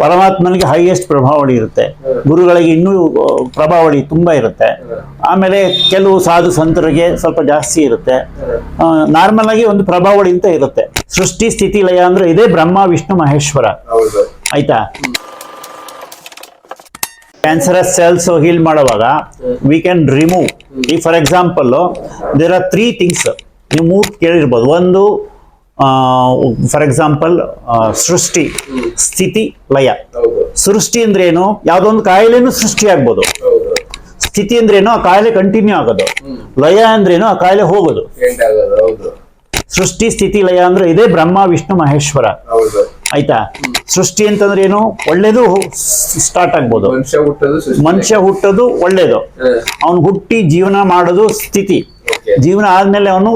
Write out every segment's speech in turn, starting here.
ಪರಮಾತ್ಮನಿಗೆ ಹೈಯೆಸ್ಟ್ ಪ್ರಭಾವಳಿ ಇರುತ್ತೆ, ಗುರುಗಳಿಗೆ ಇನ್ನೂ ಪ್ರಭಾವಳಿ ತುಂಬಾ ಇರುತ್ತೆ. ಆಮೇಲೆ ಕೆಲವು ಸಾಧು ಸಂತರಿಗೆ ಸ್ವಲ್ಪ ಜಾಸ್ತಿ ಇರುತ್ತೆ. ನಾರ್ಮಲ್ ಆಗಿ ಒಂದು ಪ್ರಭಾವಳಿ ಅಂತ ಇರುತ್ತೆ. ಸೃಷ್ಟಿ ಸ್ಥಿತಿ ಲಯ ಅಂದ್ರೆ ಇದೇ ಬ್ರಹ್ಮ ವಿಷ್ಣು ಮಹೇಶ್ವರ. ಆಯ್ತಾ? ಕ್ಯಾನ್ಸರಸ್ ಸೆಲ್ಸ್ ಹೀಲ್ ಮಾಡುವಾಗ ವಿ ಕ್ಯಾನ್ ರಿಮೂವ್. ಈ for example there are 3 things ನೀವು 3 ಕೇಳಿರ್ಬೋದು. ಒಂದು ಫಾರ್ ಎಕ್ಸಾಂಪಲ್ ಸೃಷ್ಟಿ ಸ್ಥಿತಿ ಲಯ. ಸೃಷ್ಟಿ ಅಂದ್ರೆ ಏನು? ಯಾವ್ದೊಂದು ಕಾಯಿಲೆನೂ ಸೃಷ್ಟಿ ಆಗ್ಬೋದು. ಸ್ಥಿತಿ ಅಂದ್ರೆ ಏನು? ಆ ಕಾಯಿಲೆ ಕಂಟಿನ್ಯೂ ಆಗೋದು. ಲಯ ಅಂದ್ರೆ ಏನು? ಆ ಕಾಯಿಲೆ ಹೋಗೋದು. ಸೃಷ್ಟಿ ಸ್ಥಿತಿ ಲಯ ಅಂದ್ರೆ ಇದೇ ಬ್ರಹ್ಮ ವಿಷ್ಣು ಮಹೇಶ್ವರ. ಆಯ್ತಾ? ಸೃಷ್ಟಿ ಅಂತಂದ್ರೆ ಏನು? ಒಳ್ಳೇದು ಸ್ಟಾರ್ಟ್ ಆಗ್ಬೋದು. ಮನುಷ್ಯ ಹುಟ್ಟೋದು ಒಳ್ಳೇದು, ಅವನು ಹುಟ್ಟಿ ಜೀವನ ಮಾಡೋದು ಸ್ಥಿತಿ, ಜೀವನ ಆದ್ಮೇಲೆ ಅವನು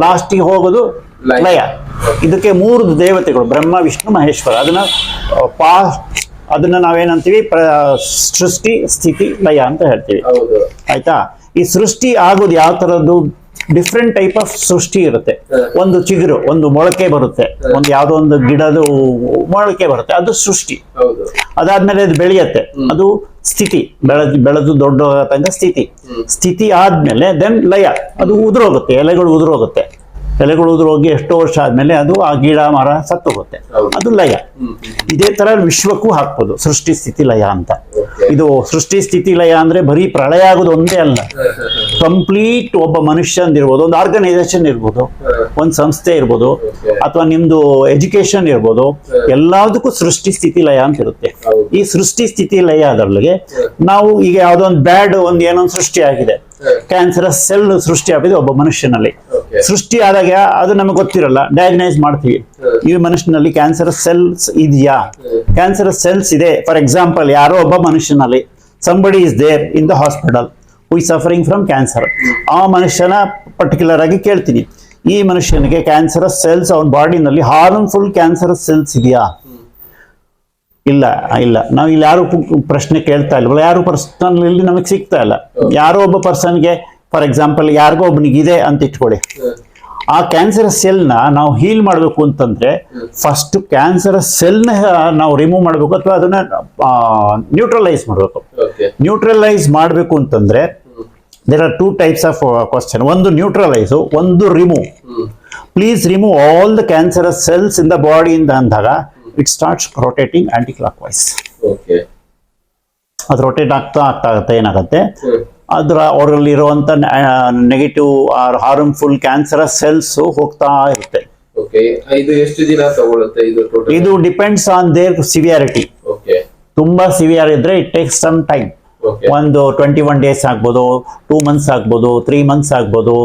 ಲಾಸ್ಟಿಗೆ ಹೋಗೋದು ಲಯ. ಇದಕ್ಕೆ 3 ದೇವತೆಗಳು ಬ್ರಹ್ಮ ವಿಷ್ಣು ಮಹೇಶ್ವರ. ಅದನ್ನ ನಾವೇನಂತೀವಿ? ಸೃಷ್ಟಿ ಸ್ಥಿತಿ ಲಯ ಅಂತ ಹೇಳ್ತೀವಿ. ಆಯ್ತಾ? ಈ ಸೃಷ್ಟಿ ಆಗೋದು ಯಾವ ತರದ್ದು? ಡಿಫ್ರೆಂಟ್ ಟೈಪ್ ಆಫ್ ಸೃಷ್ಟಿ ಇರುತ್ತೆ. ಒಂದು ಚಿಗುರು, ಒಂದು ಮೊಳಕೆ ಬರುತ್ತೆ, ಒಂದು ಯಾವ್ದೋ ಒಂದು ಗಿಡದ ಮೊಳಕೆ ಬರುತ್ತೆ, ಅದು ಸೃಷ್ಟಿ. ಅದಾದ್ಮೇಲೆ ಅದು ಬೆಳೆಯತ್ತೆ, ಅದು ಸ್ಥಿತಿ. ಬೆಳೆದು ದೊಡ್ಡ ತನಕ ಸ್ಥಿತಿ. ಸ್ಥಿತಿ ಆದ್ಮೇಲೆ ದೆನ್ ಲಯ, ಅದು ಉದುರೋಗುತ್ತೆ, ಎಲೆಗಳು ಉದುರೋಗುತ್ತೆ. ಎಲೆಗಳು ಉದುರೋಗಿ ಎಷ್ಟೋ ವರ್ಷ ಆದ್ಮೇಲೆ ಅದು ಆ ಗಿಡ ಮರ ಸತ್ತೋಗುತ್ತೆ, ಅದು ಲಯ. ಇದೇ ತರ ವಿಶ್ವಕ್ಕೂ ಹಾಕ್ಬೋದು ಸೃಷ್ಟಿ ಸ್ಥಿತಿ ಲಯ ಅಂತ. ಇದು ಸೃಷ್ಟಿ ಸ್ಥಿತಿ ಲಯ ಅಂದ್ರೆ ಬರೀ ಪ್ರಳಯ ಆಗೋದು ಒಂದೇ ಅಲ್ಲ, ಕಂಪ್ಲೀಟ್ ಒಬ್ಬ ಮನುಷ್ಯಂದಿರ್ಬೋದು, ಒಂದು ಆರ್ಗನೈಸೇಷನ್ ಇರ್ಬೋದು, ಒಂದು ಸಂಸ್ಥೆ ಇರ್ಬೋದು, ಅಥವಾ ನಿಮ್ದು ಎಜುಕೇಶನ್ ಇರ್ಬೋದು, ಎಲ್ಲದಕ್ಕೂ ಸೃಷ್ಟಿ ಸ್ಥಿತಿ ಲಯ ಅಂತ ಇರುತ್ತೆ. ಈ ಸೃಷ್ಟಿ ಸ್ಥಿತಿ ಲಯ ಅದರೊಳಗೆ ನಾವು ಈಗ ಯಾವ್ದೋ ಒಂದು ಬ್ಯಾಡ್ ಒಂದು ಏನೊಂದು ಸೃಷ್ಟಿ ಆಗಿದೆ, ಕ್ಯಾನ್ಸರಸ್ ಸೆಲ್ ಸೃಷ್ಟಿ ಆಗಿದೆ ಒಬ್ಬ ಮನುಷ್ಯನಲ್ಲಿ. ಸೃಷ್ಟಿ ಆದಾಗ ಅದು ನಮಗೆ ಗೊತ್ತಿರಲ್ಲ, ಡಯಾಗ್ನೈಸ್ ಮಾಡ್ತೀವಿ, ಈ ಮನುಷ್ಯನಲ್ಲಿ ಕ್ಯಾನ್ಸರಸ್ ಸೆಲ್ಸ್ ಇದೆಯಾ? ಕ್ಯಾನ್ಸರಸ್ ಸೆಲ್ಸ್ ಇದೆ. ಫಾರ್ ಎಕ್ಸಾಂಪಲ್, ಯಾರೋ ಒಬ್ಬ ಮನುಷ್ಯನಲ್ಲಿ somebody is there in the hospital who is suffering from cancer. ಆ ಮನುಷ್ಯನ ಪರ್ಟಿಕ್ಯುಲರ್ ಆಗಿ ಕೇಳ್ತೀನಿ, ಈ ಮನುಷ್ಯನಿಗೆ ಕ್ಯಾನ್ಸರಸ್ ಸೆಲ್ಸ್ ಅವನ ಬಾಡಿನಲ್ಲಿ ಹಾರ್ಮ್ಫುಲ್ ಕ್ಯಾನ್ಸರಸ್ ಸೆಲ್ಸ್ ಇದೆಯಾ? ಇಲ್ಲ. ನಾವು ಇಲ್ಲಿ ಯಾರು ಪ್ರಶ್ನೆ ಕೇಳ್ತಾ ಇಲ್ವಲ್ಲ, ಯಾರು ಪರ್ಸನಲ್ ಇಲ್ಲಿ ನಮಗೆ ಸಿಗ್ತಾ ಇಲ್ಲ. ಯಾರೋ ಒಬ್ಬ ಪರ್ಸನ್ಗೆ ಫಾರ್ ಎಕ್ಸಾಂಪಲ್ ಯಾರಿಗೋ ಒಬ್ಬನಿಗೆ ಇದೆ ಅಂತ ಇಟ್ಕೊಳ್ಳಿ, ಆ ಕ್ಯಾನ್ಸರಸ್ ಸೆಲ್ನ ನಾವು ಹೀಲ್ ಮಾಡಬೇಕು ಅಂತಂದ್ರೆ ಫಸ್ಟ್ ಕ್ಯಾನ್ಸರಸ್ ಸೆಲ್ನ ನಾವು ರಿಮೂವ್ ಮಾಡಬೇಕು, ಅಥವಾ ಅದನ್ನ ನ್ಯೂಟ್ರಲೈಸ್ ಮಾಡಬೇಕು. ನ್ಯೂಟ್ರಲೈಸ್ ಮಾಡಬೇಕು ಅಂತಂದ್ರೆ there are 2 types of question. ಒಂದು ನ್ಯೂಟ್ರಲೈಸ್, ಒಂದು remove. Please remove all the cancerous cells in the body ಇಂದ ಅಂದಾಗ it starts rotating anti-clockwise. ಅದು ರೊಟೇಟ್ ಆಗ್ತಾ ಏನಾಗುತ್ತೆ, ಅವರಲ್ಲಿರುವಂತ negative or harmful cancerous cells ಹೋಗ್ತಾ ಇರುತ್ತೆ. ಇದು ಎಷ್ಟು ದಿನ ತಗೊಳುತ್ತೆ? ಇದು ಡಿಪೆಂಡ್ಸ್ ಆನ್ ದೇರ್ ಸಿವಿಯಾರಿಟಿ. ತುಂಬಾ ಸಿವಿಯರ್ ಇದ್ರೆ ಇಟ್ ಟೇಕ್ಸ್ ಸಮ್ ಟೈಮ್. ಒಂದು 21 ಡೇಸ್ ಆಗ್ಬೋದು, 2 ಮಂತ್ಸ್ ಆಗ್ಬೋದು, 3 ಮಂತ್ಸ್ ಆಗ್ಬೋದು,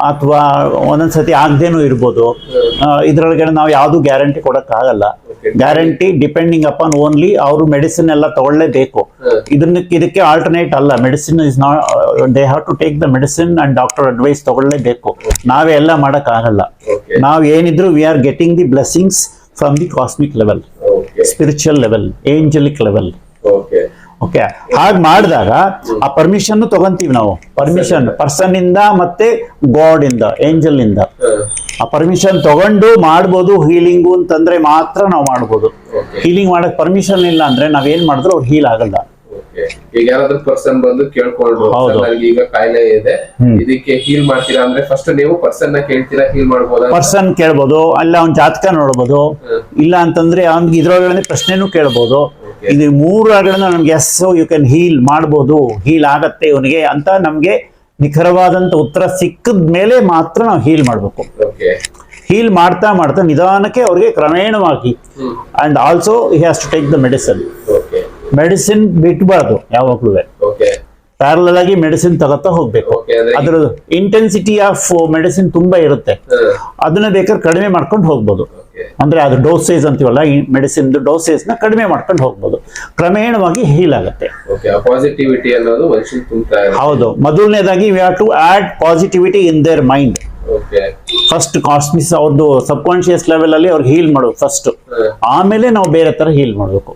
ಅಥವಾ ಒಂದೊಂದ್ಸತಿ ಆಗದೇನೂ ಇರ್ಬೋದು. ಇದ್ರೊಳಗಡೆ ನಾವು ಯಾವ್ದು ಗ್ಯಾರಂಟಿ ಕೊಡಕ್ ಆಗಲ್ಲ. ಗ್ಯಾರಂಟಿ ಡಿಪೆಂಡಿಂಗ್ ಅಪಾನ್ ಓನ್ಲಿ ಅವರು ಮೆಡಿಸಿನ್ ಎಲ್ಲ ತಗೊಳ್ಳೇಬೇಕು. ಇದಕ್ಕೆ ಆಲ್ಟರ್ನೇಟ್ ಅಲ್ಲ. Medicine is not, they have to take the medicine and doctor advice ತಗೊಳ್ಳೇಬೇಕು. ನಾವೇ ಎಲ್ಲ ಮಾಡಕ್ ಆಗಲ್ಲ. ನಾವ್ ಏನಿದ್ರು we are getting the blessings from the cosmic level, spiritual level, angelic level. Okay, ಹಾಗೆ ಮಾಡಿದಾಗ ಆ ಪರ್ಮಿಷನ್ ತಗೊಂತೀವಿ ನಾವು. ಪರ್ಸನ್ ಇಂದ ಮತ್ತೆ ಗಾಡ್ ಇಂದ, ಏಂಜಲ್ ಇಂದ ಆ ಪರ್ಮಿಷನ್ ತಗೊಂಡು ಮಾಡ್ಬೋದು. ಹೀಲಿಂಗು ಅಂತಂದ್ರೆ ಮಾತ್ರ ನಾವು ಮಾಡ್ಬೋದು. ಹೀಲಿಂಗ್ ಮಾಡಕ್ ಪರ್ಮಿಷನ್ ಇಲ್ಲ ಅಂದ್ರೆ ನಾವೇನ್ ಮಾಡಿದ್ರು ಅವ್ರು ಹೀಲ್ ಆಗಲ್ಲ. ಈಗ ಯಾರಾದ್ರೂ ಪರ್ಸನ್ ಬಂದು ಕೇಳ್ಕೊಂಡು ಈಗ ಕಾಯಿಲೆ ಇದೆ, ಇದಕ್ಕೆ ಹೀಲ್ ಮಾಡ್ತೀರಾ ಅಂದ್ರೆ ಫಸ್ಟ್ ನೀವು ಪರ್ಸನ್ ನ ಕೇಳ್ತೀರಾ, ಹೀಲ್ ಮಾಡ್ಬೋದಾ? ಪರ್ಸನ್ ಕೇಳ್ಬೋದು, ಅಲ್ಲ ಅವ್ನ ಜಾತಕ ನೋಡ್ಬೋದು. ಇಲ್ಲ ಅಂತಂದ್ರೆ ಅವ್ನಿಗೆ ಇದ್ರೊಳಗಡೆ ಪ್ರಶ್ನೆನೂ ಕೇಳ್ಬೋದು. ಇದು 3 ನಮ್ಗೆ ಎಸ್ ಯು ಕ್ಯಾನ್ ಹೀಲ್ ಮಾಡ್ಬೋದು, ಹೀಲ್ ಆಗತ್ತೆ ಇವನಿಗೆ ಅಂತ ನಮ್ಗೆ ನಿಖರವಾದಂತ ಉತ್ತರ ಸಿಕ್ಕದ ಮೇಲೆ ಮಾತ್ರ ನಾವು ಹೀಲ್ ಮಾಡ್ಬೇಕು. ಹೀಲ್ ಮಾಡ್ತಾ ಮಾಡ್ತಾ ನಿಧಾನಕ್ಕೆ ಅವ್ರಿಗೆ ಕ್ರಮೇಣವಾಗಿ, and also he has to take the medicine. Medicine ಬಿಟ್ಬಾರ್ದು ಯಾವಾಗ್ಲೂ. ಪ್ಯಾರಲಲ್ ಆಗಿ ಮೆಡಿಸಿನ್ ತಗೋತಾ ಹೋಗ್ಬೇಕು. ಅದ್ರ ಇಂಟೆನ್ಸಿಟಿ ಆಫ್ ಮೆಡಿಸಿನ್ ತುಂಬಾ ಇರುತ್ತೆ, ಅದನ್ನ ಬೇಕಾದ್ರೆ ಕಡಿಮೆ ಮಾಡ್ಕೊಂಡು ಹೋಗ್ಬೋದು. ಅಂದ್ರೆ ಅದು ಡೋಸೇಜ್ ಅಂತೀವಲ್ಲ, ಈ ಮೆಡಿಸಿನ್ ಡೋಸೇಜ್ ನ ಕಡಿಮೆ ಮಾಡ್ಕೊಂಡು ಹೋಗ್ಬೋದು. ಕ್ರಮೇಣವಾಗಿ ಹೀಲ್ ಆಗುತ್ತೆ. ಪಾಸಿಟಿವಿಟಿ ಅನ್ನೋದು ಹೌದು. ಮೊದಲನೇದಾಗಿ we have to add positivity in their mind. First cosmics ಅವ್ರದ್ದು ಸಬ್ ಕಾನ್ಶಿಯಸ್ ಲೆವೆಲ್ ಅಲ್ಲಿ ಅವ್ರಿಗೆ ಹೀಲ್ ಮಾಡೋದು ಫಸ್ಟ್, ಆಮೇಲೆ ನಾವು ಬೇರೆ ತರ ಹೀಲ್ ಮಾಡ್ಬೇಕು.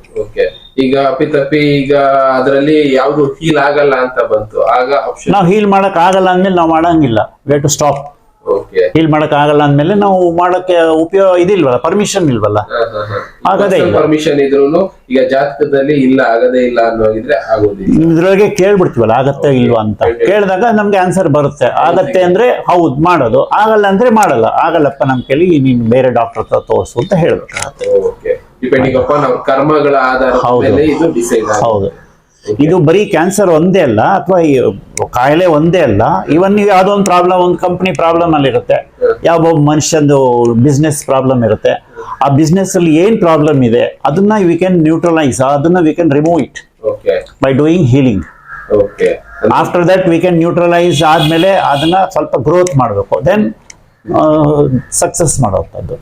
ಈಗ ಅಪಿತಪ್ಪಿ ಈಗ ಅದರಲ್ಲಿ ಯಾವ್ದು ಹೀಲ್ ಆಗಲ್ಲ ಅಂತ ಬಂತು, ಆಗ ನಾವು ಹೀಲ್ ಮಾಡಕ್ ಆಗಲ್ಲ ಅಂದ್ಮೇಲೆ ನಾವು ಮಾಡಂಗಿಲ್ಲ. We have to stop. Okay heal ಮಾಡಕ್ ಆಗಲ್ಲ ಅಂದ್ಮೇಲೆ ನಾವು ಮಾಡಕ್ಕೆ ಉಪಯೋಗ ಇದಿಲ್ವಲ್ಲ, ಪರ್ಮಿಷನ್ ಇಲ್ವಲ್ಲ, ಆಗದೇ ಇಲ್ಲ. ಪರ್ಮಿಷನ್ ಇದ್ರೂನು ಈಗ ಜಾತಕದಲ್ಲಿ ಇಲ್ಲ ಆಗದೇ ಇಲ್ಲ ಅನ್ನೋಗಿದ್ರೆ ಆಗೋದಿಲ್ಲ. ಇದ್ರೊಳಗೆ ಕೇಳ್ಬಿಡ್ತೀವಲ್ಲ ಆಗತ್ತೆ ಇಲ್ವಾ ಅಂತ. ಕೇಳಿದಾಗ ನಮ್ಗೆ ಆನ್ಸರ್ ಬರುತ್ತೆ. ಆಗತ್ತೆ ಅಂದ್ರೆ ಹೌದು ಮಾಡೋದು, ಆಗಲ್ಲ ಅಂದ್ರೆ ಮಾಡಲ್ಲ. ಆಗಲ್ಲಪ್ಪ ನಮ್ ಕೈಲಿ ನೀನು ಬೇರೆ ಡಾಕ್ಟರ್ ಹತ್ರ ತೋರಿಸು ಅಂತ ಹೇಳ್ಬೇಕಾಗತ್ತೆ. ಓಕೆ, ಡಿಪೆಂಡಿಂಗ್ ಅಪಾನ್ ಅವ್ರ ಕರ್ಮಗಳ ಆಧಾರದ ಮೇಲೆ ಇದು ಡಿಸೈಡ್ ಆಗುತ್ತೆ. ಹೌದು. ಇದು ಬರೀ ಕ್ಯಾನ್ಸರ್ ಒಂದೇ ಅಲ್ಲ, ಅಥವಾ ಕಾಯಿಲೆ ಒಂದೇ ಅಲ್ಲ. ಇವನ್ ನೀವು ಯಾವ್ದೋ ಒಂದು ಪ್ರಾಬ್ಲಮ್, ಒಂದು ಕಂಪನಿ ಪ್ರಾಬ್ಲಮ್ ಅಲ್ಲಿ ಇರುತ್ತೆ, ಯಾವ ಮನುಷ್ಯಂದು ಬಿಸ್ನೆಸ್ ಪ್ರಾಬ್ಲಮ್ ಇರುತ್ತೆ. ಆ ಬಿಸ್ನೆಸ್ ಅಲ್ಲಿ ಏನ್ ಪ್ರಾಬ್ಲಮ್ ಇದೆ ಅದನ್ನ ವಿ ಕ್ಯಾನ್ ನ್ಯೂಟ್ರಲೈಸ್, ಅದನ್ನ V can remove it by doing healing. After that we can neutralise ಆದ್ಮೇಲೆ ಅದನ್ನ ಸ್ವಲ್ಪ ಗ್ರೋತ್ ಮಾಡಬೇಕು, ದೆನ್ ಸಕ್ಸಸ್ ಮಾಡೋದು.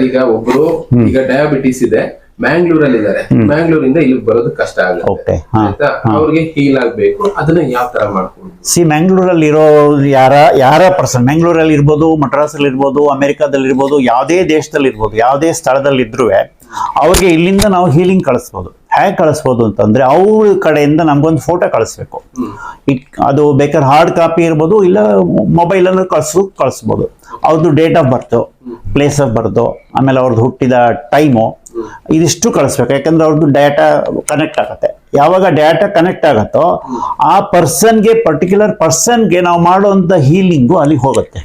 ಈಗ ಒಬ್ರು ಈಗ ಡಯಾಬಿಟಿಸ್ ಇದೆ, ಮ್ಯಾಂಗ್ಳೂರಲ್ಲಿ ಇದ್ದಾರೆ, ಮ್ಯಾಂಗ್ಳೂರಿಂದ ಇಲ್ಲಿ ಬರೋದು ಕಷ್ಟ ಆಗುತ್ತೆ, ಅವ್ರಿಗೆ ಹೀಲ್ ಆಗ್ಬೇಕು, ಅದನ್ನ ಯಾವ ತರ ಮಾಡ್ಕೊಂಡು? ಮ್ಯಾಂಗ್ಳೂರಲ್ಲಿ ಇರೋ ಯಾರ ಪರ್ಸನ್, ಮ್ಯಾಂಗ್ಳೂರಲ್ಲಿ ಇರ್ಬೋದು, ಮಡ್ರಾಸ್ ಅಲ್ಲಿ ಇರ್ಬೋದು, ಅಮೆರಿಕಾದಲ್ಲಿ ಇರ್ಬೋದು, ಯಾವುದೇ ದೇಶದಲ್ಲಿ ಇರ್ಬೋದು, ಯಾವುದೇ ಸ್ಥಳದಲ್ಲಿ ಇದ್ರೂ ಅವ್ರಿಗೆ ಇಲ್ಲಿಂದ ನಾವು ಹೀಲಿಂಗ್ ಕಳಿಸ್ಬೋದು. ಹೇಗೆ ಕಳಿಸ್ಬೋದು ಅಂತಂದ್ರೆ, ಅವ್ರ ಕಡೆಯಿಂದ ನಮ್ಗೊಂದು ಫೋಟೋ ಕಳಿಸ್ಬೇಕು. ಅದು ಬೇಕಾದ್ರೆ ಹಾರ್ಡ್ ಕಾಪಿ ಇರ್ಬೋದು, ಇಲ್ಲ ಮೊಬೈಲ್ ಅನ್ನು ಕಳಿಸ್ಬೋದು. ಅವ್ರದ್ದು date of birth, place of birth, ಆಮೇಲೆ ಅವ್ರದ್ದು ಹುಟ್ಟಿದ ಟೈಮು, ಇದಿಷ್ಟು ಕಳಿಸ್ಬೇಕು. ಯಾಕಂದ್ರೆ ಅವ್ರದ್ದು ಡೇಟಾ ಕನೆಕ್ಟ್ ಆಗತ್ತೆ. ಯಾವಾಗ ಡೇಟಾ ಕನೆಕ್ಟ್ ಆಗತ್ತೋ ಆ ಪರ್ಸನ್ಗೆ, ಪರ್ಟಿಕ್ಯುಲರ್ ಪರ್ಸನ್ಗೆ ನಾವು ಮಾಡುವಂತ ಹೀಲಿಂಗು ಅಲ್ಲಿಗೆ ಹೋಗುತ್ತೆ.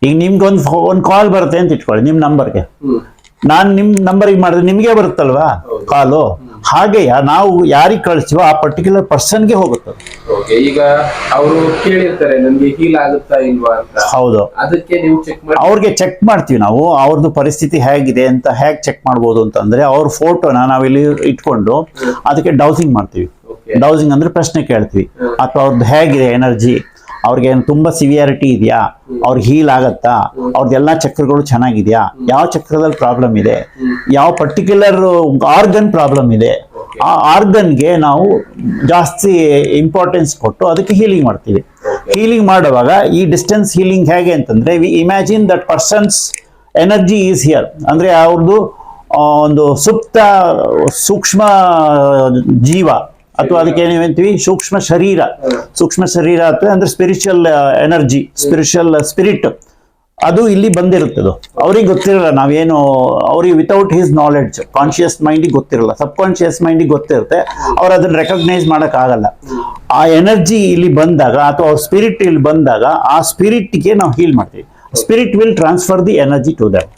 ಈಗ ನಿಮ್ಗೆ ಒಂದು ಕಾಲ್ ಬರುತ್ತೆ ಅಂತ ಇಟ್ಕೊಳ್ಳಿ, ನಿಮ್ ನಂಬರ್ಗೆ. ನಾನ್ ನಿಮ್ ನಂಬರ್ಗೆ ಮಾಡಿದ್ರೆ ನಿಮ್ಗೆ ಬರುತ್ತಲ್ವಾ ಕಾಲು, ಹಾಗೆ ನಾವು ಯಾರಿಗೆ ಕಳಿಸ್ತೀವೋ ಆ ಪರ್ಟಿಕ್ಯುಲರ್ ಪರ್ಸನ್ಗೆ ಹೋಗುತ್ತೆ. ಈಗ ಅವರು ಕೇಳಿರ್ತಾರೆ ನನ್ಗೆ ಹೀಲ್ ಆಗುತ್ತಾ ಇಲ್ವಾ ಅಂತ. ಹೌದು, ಅದಕ್ಕೆ ನೀವು ಅವ್ರಿಗೆ ಚೆಕ್ ಮಾಡ್ತೀವಿ ನಾವು, ಅವ್ರದ್ದು ಪರಿಸ್ಥಿತಿ ಹೇಗಿದೆ ಅಂತ. ಹೇಗೆ ಚೆಕ್ ಮಾಡ್ಬೋದು ಅಂತಂದ್ರೆ, ಅವ್ರ ಫೋಟೋನ ನಾವಿಲ್ಲಿ ಇಟ್ಕೊಂಡು ಅದಕ್ಕೆ ಡೌಸಿಂಗ್ ಮಾಡ್ತೀವಿ. ಡೌಸಿಂಗ್ ಅಂದ್ರೆ ಪ್ರಶ್ನೆ ಕೇಳ್ತೀವಿ, ಅಥವಾ ಅವ್ರದ್ದು ಹೇಗಿದೆ ಎನರ್ಜಿ, ಅವ್ರಿಗೆ ತುಂಬಾ ಸಿವಿಯಾರಿಟಿ ಇದೆಯಾ, ಅವ್ರಿಗೆ ಹೀಲ್ ಆಗತ್ತಾ, ಅವ್ರದ್ದೆಲ್ಲಾ ಚಕ್ರಗಳು ಚೆನ್ನಾಗಿದ್ಯಾ, ಯಾವ ಚಕ್ರದಲ್ಲಿ ಪ್ರಾಬ್ಲಮ್ ಇದೆ, ಯಾವ ಪರ್ಟಿಕ್ಯುಲರ್ ಆರ್ಗನ್ ಪ್ರಾಬ್ಲಮ್ ಇದೆ, ಆ ಆರ್ಗನ್ಗೆ ನಾವು ಜಾಸ್ತಿ ಇಂಪಾರ್ಟೆನ್ಸ್ ಕೊಟ್ಟು ಅದಕ್ಕೆ ಹೀಲಿಂಗ್ ಮಾಡ್ತೀವಿ. ಹೀಲಿಂಗ್ ಮಾಡುವಾಗ ಈ ಡಿಸ್ಟೆನ್ಸ್ ಹೀಲಿಂಗ್ ಹೇಗೆ ಅಂತಂದ್ರೆ, we imagine that person's energy is here. ಅಂದ್ರೆ ಅವ್ರದ್ದು ಒಂದು ಸುಪ್ತ ಸೂಕ್ಷ್ಮ ಜೀವ, ಅಥವಾ ಅದಕ್ಕೆ ಏನೇವಂತೀವಿ ಸೂಕ್ಷ್ಮ ಶರೀರ. ಸೂಕ್ಷ್ಮ ಶರೀರ ಅಂದ್ರೆ ಸ್ಪಿರಿಚುವಲ್ ಎನರ್ಜಿ, ಸ್ಪಿರಿಚುವಲ್ ಸ್ಪಿರಿಟ್, ಅದು ಇಲ್ಲಿ ಬಂದಿರುತ್ತದು. ಅವ್ರಿಗೆ ಗೊತ್ತಿರಲ್ಲ ನಾವೇನು, ಅವ್ರಿಗೆ ವಿತೌಟ್ ಹಿಸ್ ನಾಲೆಡ್ಜ್ ಕಾನ್ಶಿಯಸ್ ಮೈಂಡಿಗೆ ಗೊತ್ತಿರಲ್ಲ, ಸಬ್ ಕಾನ್ಶಿಯಸ್ ಮೈಂಡಿಗೆ ಗೊತ್ತಿರುತ್ತೆ. ಅವ್ರು ಅದನ್ನ ರೆಕಗ್ನೈಸ್ ಮಾಡಕ್ ಆಗಲ್ಲ. ಆ ಎನರ್ಜಿ ಇಲ್ಲಿ ಬಂದಾಗ, ಅಥವಾ ಅವ್ರ ಸ್ಪಿರಿಟ್ ಇಲ್ಲಿ ಬಂದಾಗ, ಆ ಸ್ಪಿರಿಟ್ಗೆ ನಾವು ಹೀಲ್ ಮಾಡ್ತೀವಿ. Spirit will transfer the energy to that.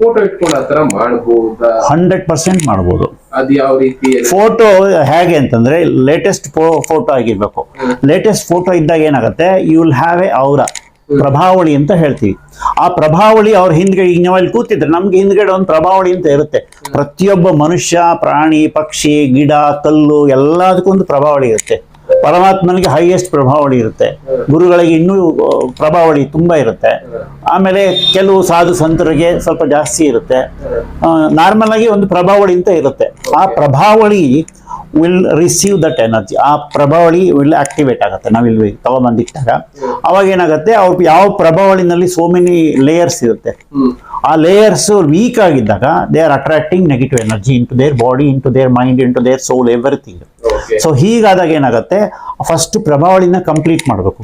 Photo ಇಟ್ಕೊಂಡು ಆತರ ಮಾಡಬಹುದಾ? 100% ಮಾಡಬಹುದು. ಅದು ಯಾವ ರೀತಿ? ಫೋಟೋ ಹೇಗೆ ಅಂತಂದ್ರೆ, ಲೇಟೆಸ್ಟ್ ಫೋಟೋ ಆಗಿರ್ಬೇಕು. ಲೇಟೆಸ್ಟ್ ಫೋಟೋ ಇದ್ದಾಗ ಏನಾಗುತ್ತೆ, ಯು ವಿಲ್ ಹ್ಯಾವ್ ಎ ಔರ, ಪ್ರಭಾವಳಿ ಅಂತ ಹೇಳ್ತೀವಿ. ಆ ಪ್ರಭಾವಳಿ ಅವ್ರ ಹಿಂದ್ಗಡೆ, ಈಗ ನಾವು ಅಲ್ಲಿ ಕೂತಿದ್ರೆ ನಮ್ಗೆ ಹಿಂದ್ಗಡೆ ಒಂದು ಪ್ರಭಾವಳಿ ಅಂತ ಇರುತ್ತೆ. ಪ್ರತಿಯೊಬ್ಬ ಮನುಷ್ಯ, ಪ್ರಾಣಿ, ಪಕ್ಷಿ, ಗಿಡ, ಕಲ್ಲು ಎಲ್ಲದಕ್ಕೂ ಒಂದು ಪ್ರಭಾವಳಿ ಇರುತ್ತೆ. ಪರಮಾತ್ಮನಿಗೆ ಹೈಯೆಸ್ಟ್ ಪ್ರಭಾವಳಿ ಇರುತ್ತೆ, ಗುರುಗಳಿಗೆ ಇನ್ನೂ ಪ್ರಭಾವಳಿ ತುಂಬಾ ಇರುತ್ತೆ. ಆಮೇಲೆ ಕೆಲವು ಸಾಧು ಸಂತರಿಗೆ ಸ್ವಲ್ಪ ಜಾಸ್ತಿ ಇರುತ್ತೆ. ನಾರ್ಮಲ್ ಆಗಿ ಒಂದು ಪ್ರಭಾವಳಿ ಅಂತ ಇರುತ್ತೆ. ಆ ಪ್ರಭಾವಳಿ ವಿಲ್ ರಿಸೀವ್ ದಟ್ ಎನರ್ಜಿ. ಆ ಪ್ರಭಾವಳಿ ವಿಲ್ ಆಕ್ಟಿವೇಟ್ ಆಗುತ್ತೆ. ನಾವಿಲ್ಲಿ ತಗೊಂಡ್ಬಂದಿಟ್ಟಾಗ ಅವಾಗ ಏನಾಗುತ್ತೆ, ಅವ್ರು ಯಾವ ಪ್ರಭಾವಳಿನಲ್ಲಿ ಸೋ ಮೆನಿ ಲೇಯರ್ಸ್ ಇರುತ್ತೆ, ಆ ಲೇಯರ್ಸ್ ವೀಕ್ ಆಗಿದ್ದಾಗ they are attracting negative energy in to their body, in to their mind, in to their soul, everything. So ಹೀಗಾದಾಗ ಏನಾಗುತ್ತೆ, ಫಸ್ಟ್ ಪ್ರಭಾವಳಿನ ಕಂಪ್ಲೀಟ್ ಮಾಡಬೇಕು.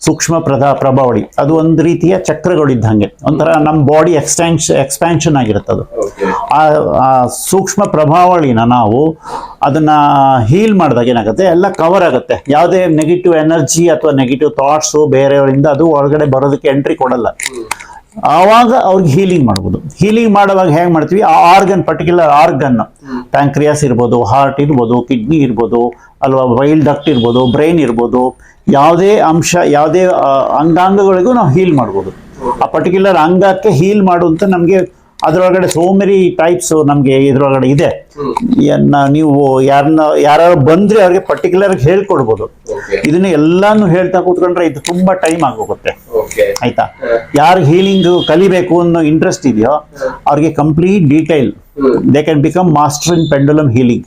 ಸೂಕ್ಷ್ಮ ಪ್ರಭಾವಳಿ ಅದು ಒಂದು ರೀತಿಯ ಚಕ್ರಗಳಿದ್ದಂಗೆ, ಒಂಥರ ನಮ್ಮ ಬಾಡಿ ಎಕ್ಸ್ಪ್ಯಾನ್ಷನ್ ಆಗಿರುತ್ತೆ ಅದು. ಆ ಸೂಕ್ಷ್ಮ ಪ್ರಭಾವಳಿನ ನಾವು ಅದನ್ನ ಹೀಲ್ ಮಾಡಿದಾಗ ಏನಾಗುತ್ತೆ, ಎಲ್ಲ ಕವರ್ ಆಗುತ್ತೆ. ಯಾವುದೇ ನೆಗೆಟಿವ್ ಎನರ್ಜಿ ಅಥವಾ ನೆಗೆಟಿವ್ ಥಾಟ್ಸ್ ಬೇರೆಯವರಿಂದ ಅದು ಒಳಗಡೆ ಬರೋದಕ್ಕೆ ಎಂಟ್ರಿ ಕೊಡಲ್ಲ. ಆವಾಗ ಅವ್ರಿಗೆ ಹೀಲಿಂಗ್ ಮಾಡ್ಬೋದು. ಹೀಲಿಂಗ್ ಮಾಡುವಾಗ ಹೇಗೆ ಮಾಡ್ತೀವಿ, ಆ ಆರ್ಗನ್, ಪರ್ಟಿಕ್ಯುಲರ್ ಆರ್ಗನ್, ಪ್ಯಾಂಕ್ರಿಯಾಸ್ ಇರ್ಬೋದು, ಹಾರ್ಟ್ ಇರ್ಬೋದು, ಕಿಡ್ನಿ ಇರ್ಬೋದು, ಅಲ್ವಾ ವೈಲ್ ಡಕ್ಟ್ ಇರ್ಬೋದು, ಬ್ರೈನ್ ಇರ್ಬೋದು, ಯಾವುದೇ ಅಂಶ, ಯಾವುದೇ ಅಂಗಾಂಗಗಳಿಗೂ ನಾವು ಹೀಲ್ ಮಾಡ್ಬೋದು. ಆ ಪರ್ಟಿಕ್ಯುಲರ್ ಅಂಗಕ್ಕೆ ಹೀಲ್ ಮಾಡುವಂತ ನಮಗೆ ಅದರೊಳಗಡೆ ಸೋ ಮೆನಿ ಟೈಪ್ಸ್ ನಮಗೆ ಇದ್ರೊಳಗಡೆ ಇದೆ. ನೀವು ಯಾರು ಬಂದ್ರೆ ಅವ್ರಿಗೆ ಪರ್ಟಿಕ್ಯುಲರ್ ಹೇಳ್ಕೊಡ್ಬೋದು. ಇದನ್ನ ಎಲ್ಲಾನು ಹೇಳ್ತಾ ಕೂತ್ಕೊಂಡ್ರೆ ಇದು ತುಂಬಾ ಟೈಮ್ ಆಗೋಗುತ್ತೆ. ಆಯ್ತಾ? ಯಾರು ಹೀಲಿಂಗ್ ಕಲಿಬೇಕು ಅನ್ನೋ ಇಂಟ್ರೆಸ್ಟ್ ಇದೆಯೋ ಅವ್ರಿಗೆ complete detail, they can become master in pendulum healing.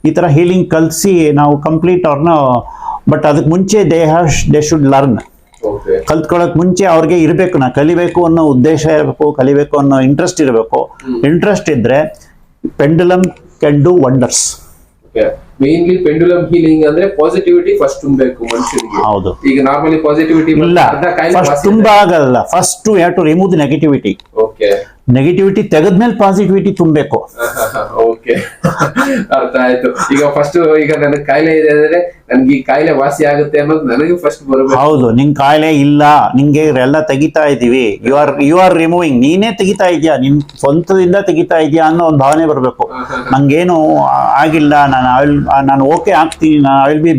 ಈ ತರ ಹೀಲಿಂಗ್ ಕಲಿಸಿ ನಾವು ಕಂಪ್ಲೀಟ್ ಅವ್ರನ್ನ, ಬಟ್ ಅದಕ್ಕೆ ಮುಂಚೆ ದೇ ಶುಡ್ ಲರ್ನ್. ಕಲ್ತ್ಕೊಳ್ಳೋಕೆ ಮುಂಚೆ ಅವ್ರಿಗೆ ಇರಬೇಕು, ನಾ ಕಲಿಬೇಕು ಅನ್ನೋ ಉದ್ದೇಶ ಇರಬೇಕು, ಕಲಿಬೇಕು ಅನ್ನೋ ಇಂಟ್ರೆಸ್ಟ್ ಇರಬೇಕು. ಇಂಟ್ರೆಸ್ಟ್ ಇದ್ರೆ pendulum can do wonders. Mainly pendulum healing ಅಂದ್ರೆ ಪಾಸಿಟಿವಿಟಿ ಫಸ್ಟ್ ತುಂಬಬೇಕು ಮನುಷ್ಯನಿಗೆ. ಹೌದು. ಈಗ ನಾರ್ಮಲಿ ಪಾಸಿಟಿವಿಟಿ ಇಲ್ಲ, ಫಸ್ಟ್ ತುಂಬಾ ಆಗಲ್ಲ. First you have to remove the negativity. Okay. Negativity ತೆಗೆದ್ಮೇಲೆ ಪಾಸಿಟಿವಿಟಿ ತುಂಬಬೇಕು. ಓಕೆ, ಅರ್ಥ ಆಯ್ತು. ಈಗ ಫಸ್ಟ್ ಈಗ ನನಗೆ ಕಾಯಿಲೆ ಇದೆ ಅಂದ್ರೆ ನನ್ಗೆ ಈ ಕಾಯಿಲೆ ವಾಸಿ ಆಗುತ್ತೆ ಅನ್ನೋದು ನನಗೆ ಫಸ್ಟ್ ಬರಬೇಕು. ಹೌದು, ನಿನ್ ಕಾಯಿಲೆ ಇಲ್ಲ, ನಿಂಗೆ ಎಲ್ಲ ತೆಗಿತಾ ಇದೀವಿ, ಯು ಆರ್ ರಿಮೂವಿಂಗ್, ನೀನೇ ತೆಗಿತಾ ಇದೀಯಾ, ನಿನ್ ಸ್ವಂತದಿಂದ ತೆಗಿತಾ ಇದೀಯಾ ಅನ್ನೋ ಒಂದು ಭಾವನೆ ಬರಬೇಕು. ನಂಗೇನು ಆಗಿಲ್ಲ, ನಾನು ಓಕೆ ಆಗ್ತೀನಿ, I will be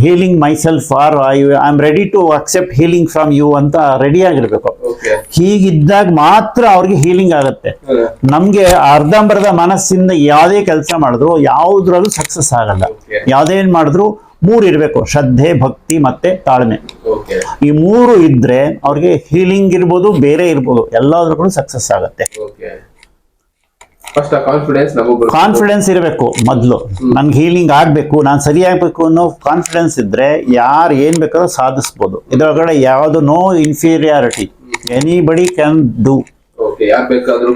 healing myself, or I am ready to accept healing from you ಅಂತ ರೆಡಿ ಆಗಿರ್ಬೇಕು. ಹೀಗಿದ್ದಾಗ ಮಾತ್ರ ಅವ್ರಿಗೆ ಹೀಲಿಂಗ್ ಆಗುತ್ತೆ. ನಮ್ಗೆ ಅರ್ಧಂಬರ್ಧ ಮನಸ್ಸಿಂದ ಯಾವುದೇ ಕೆಲಸ ಮಾಡಿದ್ರು ಯಾವುದ್ರಲ್ಲೂ ಸಕ್ಸಸ್ ಆಗಲ್ಲ. ಯಾವುದೇನ್ ಮಾಡಿದ್ರು 3 ಇರಬೇಕು: ಶ್ರದ್ಧೆ, ಭಕ್ತಿ ಮತ್ತೆ ತಾಳ್ಮೆ. ಈ 3 ಇದ್ರೆ ಅವ್ರಿಗೆ ಹೀಲಿಂಗ್ ಇರ್ಬೋದು, ಬೇರೆ ಇರ್ಬೋದು, ಎಲ್ಲಾದ್ರೂ ಸಕ್ಸಸ್ ಆಗುತ್ತೆ. ಕಾನ್ಫಿಡೆನ್ಸ್ ಇರಬೇಕು ಮೊದಲು. ನನ್ಗೆ ಹೀಲಿಂಗ್ ಆಗ್ಬೇಕು, ನಾನು ಸರಿ ಆಗ್ಬೇಕು ಅನ್ನೋ ಕಾನ್ಫಿಡೆನ್ಸ್ ಇದ್ರೆ ಯಾರು ಏನ್ ಬೇಕಾದ್ರೂ ಸಾಧಿಸ್ಬೋದು. ಇದರೊಳಗಡೆ ಯಾವ್ದು no inferiority, anybody can do. ಯಾರು ಬೇಕಾದ್ರೂ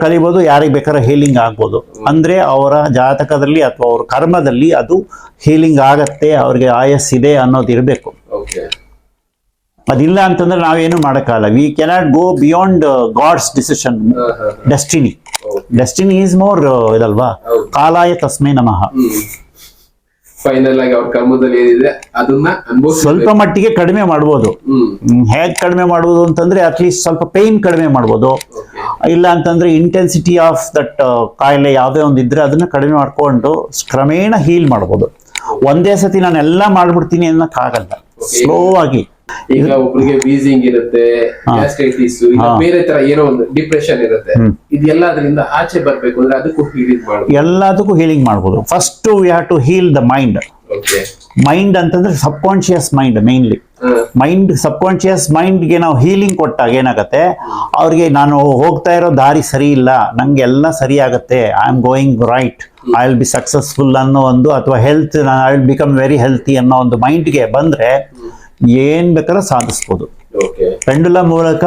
ಕಲಿಬಹುದು, ಯಾರಿಗೆ ಬೇಕಾದ್ರೂ ಹೀಲಿಂಗ್ ಆಗ್ಬೋದು. ಅಂದ್ರೆ ಅವರ ಜಾತಕದಲ್ಲಿ ಅಥವಾ ಅವ್ರ ಕರ್ಮದಲ್ಲಿ ಅದು ಹೀಲಿಂಗ್ ಆಗತ್ತೆ, ಅವ್ರಿಗೆ ಆಯಸ್ಸಿದೆ ಅನ್ನೋದು ಇರಬೇಕು. ಅದಿಲ್ಲ ಅಂತಂದ್ರೆ ನಾವೇನು ಮಾಡಕ್ಕಾಗಲ್ಲ. We cannot go beyond God's decision. Destiny is more ಇದಲ್ವಾ, ಕಾಲಾಯ ತಸ್ಮೈ ನಮಃ. ಫೈನಲ್ ಆಗಿ ಅವ್ರ ಕರ್ಮದಲ್ಲಿ ಏನಿದೆ ಅದನ್ನ ಸ್ವಲ್ಪ ಮಟ್ಟಿಗೆ ಕಡಿಮೆ ಮಾಡ್ಬೋದು. ಹೇಗ್ ಕಡಿಮೆ ಮಾಡ್ಬೋದು ಅಂತಂದ್ರೆ ಅಟ್ಲೀಸ್ಟ್ ಸ್ವಲ್ಪ ಪೇನ್ ಕಡಿಮೆ ಮಾಡ್ಬೋದು. ಇಲ್ಲ ಅಂತಂದ್ರೆ ಇಂಟೆನ್ಸಿಟಿ ಆಫ್ ದಟ್ ಕಾಯಿಲೆ ಯಾವ್ದೇ ಒಂದು ಇದ್ರೆ ಅದನ್ನ ಕಡಿಮೆ ಮಾಡ್ಕೊಂಡು ಕ್ರಮೇಣ ಹೀಲ್ ಮಾಡ್ಬೋದು. ಒಂದೇ ಸತಿ ನಾನು ಎಲ್ಲ ಮಾಡ್ಬಿಡ್ತೀನಿ ಅನ್ನಕ್ಕಾಗಲ್ಲ, ಸ್ಲೋ ಆಗಿ. ಈಗ ಒಬ್ಬರಿಗೆ ವೀಸಿಂಗ್ ಇರುತ್ತೆ, ಗ್ಯಾಸ್ಟ್ರೈಟಿಸ್, ಬೇರೆ ತರ ಏನೋ ಒಂದು ಡಿಪ್ರೆಷನ್ ಇರುತ್ತೆ. ಇದೆಲ್ಲ ಅದರಿಂದ ಆಚೆ ಬರ್ಬೇಕು ಅಂದ್ರೆ ಅದಕ್ಕೂ ಹೀಲಿಂಗ್ ಮಾಡ್ಬೋದು. ಎಲ್ಲದಕ್ಕೂ ಹೀಲಿಂಗ್ ಮಾಡ್ಬೋದು. First we have to heal the mind. Mind ಅಂತಂದ್ರೆ subconscious mind. Mainly mind, subconscious ಮೈಂಡ್ಗೆ ನಾವು ಹೀಲಿಂಗ್ ಕೊಟ್ಟಾಗ ಏನಾಗುತ್ತೆ, ಅವ್ರಿಗೆ ನಾನು ಹೋಗ್ತಾ ಇರೋ ದಾರಿ ಸರಿ ಇಲ್ಲ, ನಂಗೆ ಎಲ್ಲ ಸರಿ ಆಗತ್ತೆ, I am going right, I will be successful ಅನ್ನೋ ಒಂದು, ಅಥವಾ health, I will become very healthy ಅನ್ನೋ ಒಂದು ಮೈಂಡ್ಗೆ ಬಂದ್ರೆ ಏನ್ ಬೇಕಾದ್ರೂ ಸಾಧಿಸ್ಬೋದು. ಪೆಂಡುಲಮ್ ಮೂಲಕ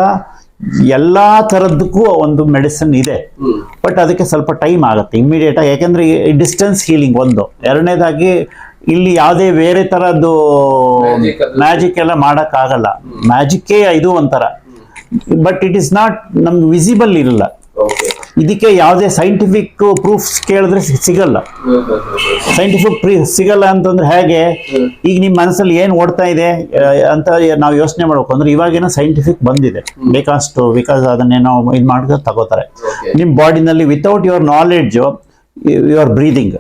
ಎಲ್ಲಾ ತರದಕ್ಕೂ ಒಂದು ಮೆಡಿಸಿನ್ ಇದೆ. ಬಟ್ ಅದಕ್ಕೆ ಸ್ವಲ್ಪ ಟೈಮ್ ಆಗುತ್ತೆ, ಇಮಿಡಿಯೇಟ್ ಆಗಿ. ಯಾಕಂದ್ರೆ ಡಿಸ್ಟೆನ್ಸ್ ಹೀಲಿಂಗ್ ಒಂದು. ಎರಡನೇದಾಗಿ ಇಲ್ಲಿ ಯಾವುದೇ ಬೇರೆ ತರದ್ದು ಮ್ಯಾಜಿಕ್ ಎಲ್ಲ ಮಾಡಕ್ ಆಗಲ್ಲ. ಮ್ಯಾಜಿಕ್ಕೇ ಇದು ಒಂಥರ, ಬಟ್ ಇಟ್ ಇಸ್ ನಾಟ್ ನಮ್ಗೆ ವಿಸಿಬಲ್ ಇರಲ್ಲ. ಇದಕ್ಕೆ ಯಾವುದೇ ಸೈಂಟಿಫಿಕ್ ಪ್ರೂಫ್ಸ್ ಕೇಳಿದ್ರೆ ಸಿಗಲ್ಲ. ಸೈಂಟಿಫಿಕ್ ಸಿಗಲ್ಲ ಅಂತಂದ್ರೆ ಹೇಗೆ, ಈಗ ನಿಮ್ ಮನಸ್ಸಲ್ಲಿ ಏನ್ ಓಡ್ತಾ ಇದೆ ಅಂತ ನಾವು ಯೋಚನೆ ಮಾಡ್ಬೇಕು ಅಂದ್ರೆ ಇವಾಗೇನೋ ಸೈಂಟಿಫಿಕ್ ಬಂದಿದೆ ಬಿಕಾಸ್ ಅದನ್ನೇನೋ ಇದು ಮಾಡ್ಕೊಂಡು ತಗೋತಾರೆ. ನಿಮ್ ಬಾಡಿನಲ್ಲಿ without your knowledge you are breathing,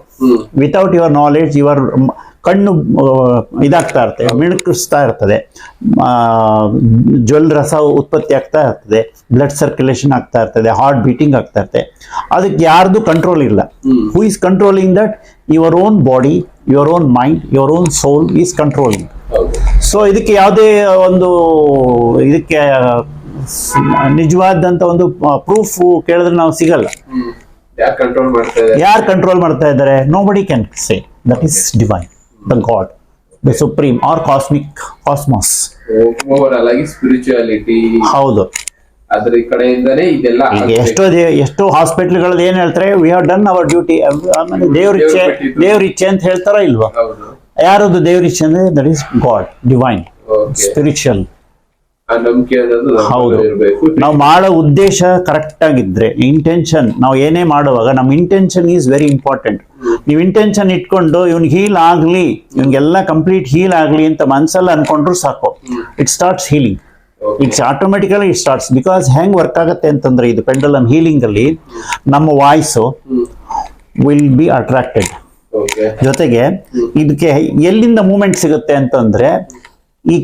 without your knowledge your ಕಣ್ಣು ಇದಾಗ್ತಾ ಇರ್ತದೆ, ಮಿಣುಕಿಸ್ತಾ ಇರ್ತದೆ, ಜ್ವಲ್ ರಸ ಉತ್ಪತ್ತಿ ಆಗ್ತಾ ಇರ್ತದೆ, ಬ್ಲಡ್ ಸರ್ಕ್ಯುಲೇಷನ್ ಆಗ್ತಾ ಇರ್ತದೆ, ಹಾರ್ಟ್ ಬೀಟಿಂಗ್ ಆಗ್ತಾ ಇರ್ತದೆ. ಅದಕ್ಕೆ ಯಾರ್ದು ಕಂಟ್ರೋಲ್ ಇಲ್ಲ. Who is controlling that? Your own body, your own mind, your own soul is controlling. So ಇದಕ್ಕೆ ಯಾವುದೇ ಒಂದು ಇದಕ್ಕೆ ನಿಜವಾದಂತ ಒಂದು ಪ್ರೂಫ್ ಕೇಳಿದ್ರೆ ನಾವು ಸಿಗಲ್ಲ. ಯಾರು ಕಂಟ್ರೋಲ್ ಮಾಡ್ತಾ ಇದ್ದಾರೆ? Nobody can say. That is divine, the God, the supreme or cosmic cosmos. Overall ಆಗಿ ಸ್ಪಿರಿಚುಯಾಲಿಟಿ. ಹೌದು, ಅದ್ರ ಕಡೆಯಿಂದನೇ ಇದೆಲ್ಲ. ಎಷ್ಟೋ ಹಾಸ್ಪಿಟಲ್ಗಳಲ್ಲಿ ಏನ್ ಹೇಳ್ತಾರೆ, we have done our duty. ಆಮೇಲೆ ದೇವ್ರಿಚ್ಛೆ ಅಂತ ಹೇಳ್ತಾರ ಇಲ್ವಾ? ಯಾರದು ದೇವ್ರಿಚ್ಛೆ ಅಂದ್ರೆ that is God, divine, spiritual. ಹೌದು, ನಾವು ಮಾಡೋ ಉದ್ದೇಶ ಕರೆಕ್ಟ್ ಆಗಿದ್ರೆ, ಇಂಟೆನ್ಷನ್, ನಾವು ಏನೇ ಮಾಡುವಾಗ ನಮ್ಮ ಇಂಟೆನ್ಷನ್ ಈಸ್ ವೆರಿ ಇಂಪಾರ್ಟೆಂಟ್. ನೀವು ಇಂಟೆನ್ಷನ್ ಇಟ್ಕೊಂಡು ಇವ್ನಿಗೆ ಹೀಲ್ ಆಗ್ಲಿ, ಇವ್ನಿಗೆಲ್ಲ ಕಂಪ್ಲೀಟ್ ಹೀಲ್ ಆಗ್ಲಿ ಅಂತ ಮನ್ಸಲ್ಲಿ ಅನ್ಕೊಂಡ್ರು ಸಾಕು, it starts healing. It's automatically it starts. Because ಹೆಂಗ್ ವರ್ಕ್ ಆಗುತ್ತೆ ಅಂತಂದ್ರೆ, ಇದು ಪೆಂಡಲಮ್ ಹೀಲಿಂಗ್ ಅಲ್ಲಿ ನಮ್ಮ ವಾಯ್ಸ್ ವಿಲ್ ಬಿ ಅಟ್ರಾಕ್ಟೆಡ್. ಜೊತೆಗೆ ಇದಕ್ಕೆ ಎಲ್ಲಿಂದ ಮೂವ್ಮೆಂಟ್ ಸಿಗುತ್ತೆ ಅಂತಂದ್ರೆ, ಈ